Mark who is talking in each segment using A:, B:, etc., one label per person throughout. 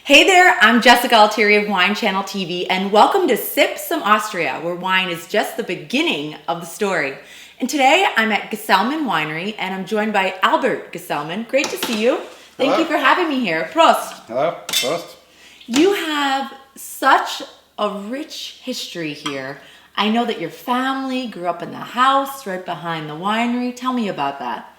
A: Hey there, I'm Jessica Altieri of Wine Channel TV, and welcome to Sip Some Austria, where wine is just the beginning of the story. And today I'm at Gesellmann Winery, and I'm joined by Albert Gesellmann. Great to see you. Thank you for having me here. Prost.
B: Hello, Prost.
A: You have such a rich history here. I know that your family grew up in the house right behind the winery. Tell me about that.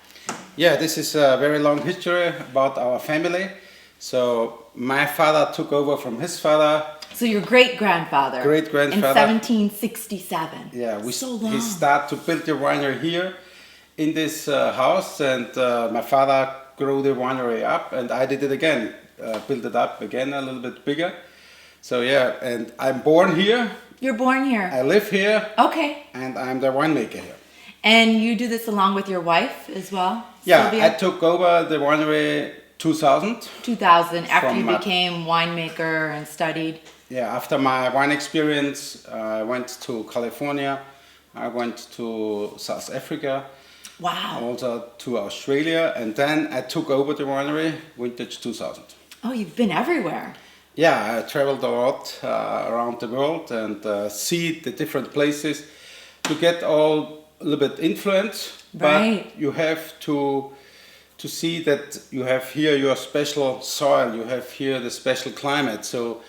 B: Yeah, this is a very long history about our family. So my father took over from his father.
A: So your great-grandfather.
B: Great-grandfather.
A: In 1767.
B: Yeah,
A: so long.
B: he started to build the winery here in this house, and my father grew the winery up, and I did it again, built it up again a little bit bigger. So yeah, and I'm born here.
A: You're born here.
B: I live here.
A: Okay.
B: And I'm the winemaker here.
A: And you do this along with your wife as well?
B: Yeah,
A: Sylvia?
B: I took over the winery 2000.
A: 2000, after you
B: From,
A: became winemaker and studied.
B: Yeah, after my wine experience, I went to California, I went to South Africa,
A: Wow.
B: also to Australia, and then I took over the winery, vintage 2000.
A: Oh, you've been everywhere.
B: Yeah, I traveled a lot around the world and see the different places to get all a little bit influence,
A: Right.
B: but you have to see that you have here your special soil, you have here the special climate, so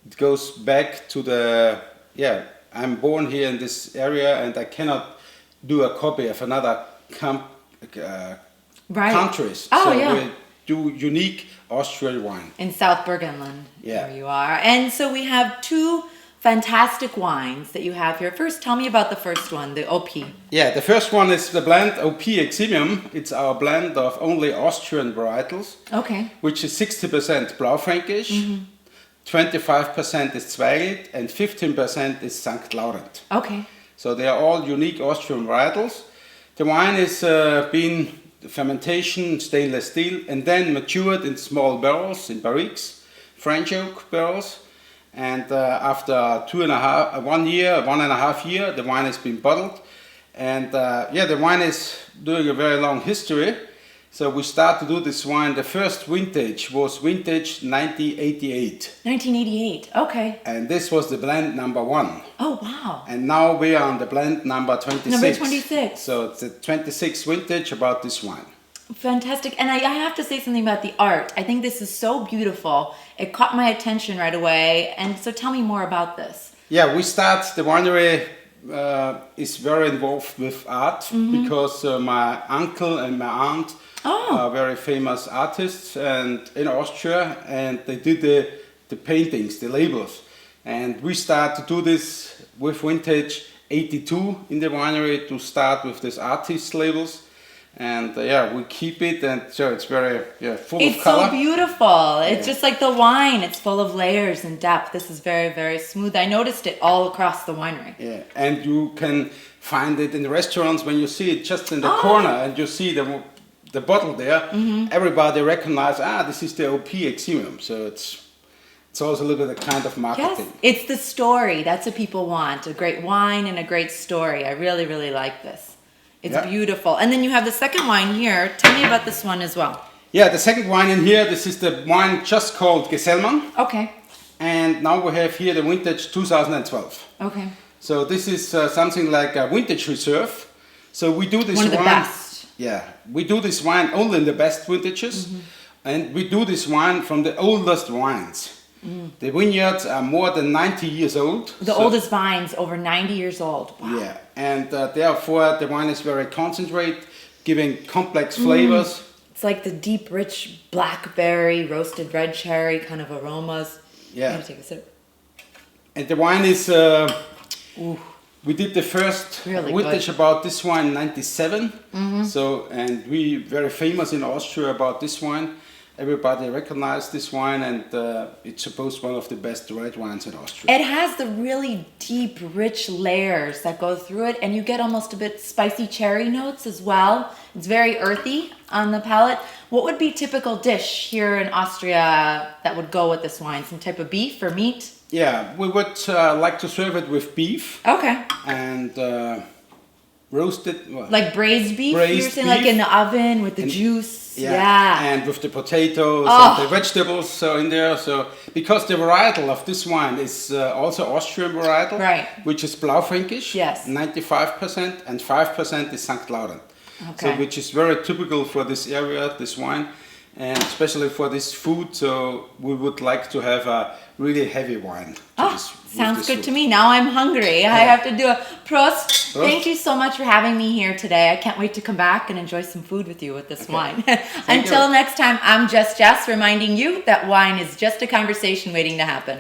B: it goes back to the, yeah, I'm born here in this area and I cannot do a copy of another
A: Right.
B: countries.
A: Oh,
B: so
A: yeah.
B: we do unique Austrian wine.
A: In South Burgenland,
B: Yeah.
A: where you are. And so we have two fantastic wines that you have here. First, tell me about the first one, the OP.
B: Yeah, the first one is the blend OP Eximium. It's our blend of only Austrian varietals,
A: Okay.
B: which is 60% Blaufränkisch, 25% is Zweigelt, and 15% is St. Laurent.
A: Okay.
B: So they are all unique Austrian varietals. The wine is been fermentation, stainless steel, and then matured in small barrels, in barriques, French oak barrels. And after 1.5 years, the wine has been bottled. And yeah, the wine is doing a very long history. So we start to do this wine. The first vintage was vintage 1988.
A: 1988, okay.
B: And this was the blend number 1.
A: Oh, wow.
B: And now we are on the blend number 26.
A: Number 26.
B: So it's the 26th vintage about this wine.
A: Fantastic. And I have to say something about the art. I think this is so beautiful. It caught my attention right away. And so tell me more about this.
B: Yeah, the winery is very involved with art because my uncle and my aunt are very famous artists and in Austria, and they did the paintings, the labels. And we start to do this with vintage 82 in the winery to start with these artist labels. And yeah, we keep it, and so it's very full of color.
A: It's so beautiful. It's just like the wine. It's full of layers and depth. This is very, very smooth. I noticed it all across the winery.
B: Yeah, and you can find it in the restaurants when you see it just in the corner, and you see the bottle there. Everybody recognizes, this is the OP Eximium. So it's also a little bit a kind of marketing.
A: Yes, it's the story. That's what people want. A great wine and a great story. I really, really like this. It's beautiful. And then you have the second wine here. Tell me about this one as well.
B: Yeah, the second wine in here, this is the wine just called Gesellmann.
A: Okay.
B: And now we have here the vintage 2012.
A: Okay.
B: So this is something like a vintage reserve. So we do this
A: one of the best.
B: Yeah, we do this wine only in the best vintages. And we do this wine from the oldest wines. The vineyards are more than 90 years old.
A: The oldest vines, over 90 years old. Wow.
B: Yeah, and therefore the wine is very concentrated, giving complex flavors.
A: It's like the deep, rich blackberry, roasted red cherry kind of aromas.
B: Yeah.
A: I'm gonna take a sip.
B: And the wine is, we did the first
A: Really
B: vintage
A: good.
B: about this wine in 97. So, and we very famous in Austria about this wine. Everybody recognized this wine, and it's supposed one of the best red wines in Austria.
A: It has the really deep, rich layers that go through it, and you get almost a bit spicy cherry notes as well. It's very earthy on the palate. What would be a typical dish here in Austria that would go with this wine? Some type of beef or meat?
B: Yeah, we would like to serve it with beef.
A: Okay.
B: And roasted.
A: Like braised beef?
B: Braised
A: You're saying like
B: beef.
A: in the oven with the juice? Yeah.
B: And with the potatoes
A: Oh.
B: and the vegetables in there. So because the varietal of this wine is also Austrian varietal,
A: Right.
B: which is Blaufränkisch,
A: Yes.
B: 95%, and 5% is St. Laurent. So
A: Okay.
B: which is very typical for this area, this wine, and especially for this food. So we would like to have a really heavy wine.
A: Sounds good to me. Now I'm hungry. I have to do a Prost. Thank you so much for having me here today. I can't wait to come back and enjoy some food with you with this wine. Until next time, I'm Jess, reminding you that wine is just a conversation waiting to happen.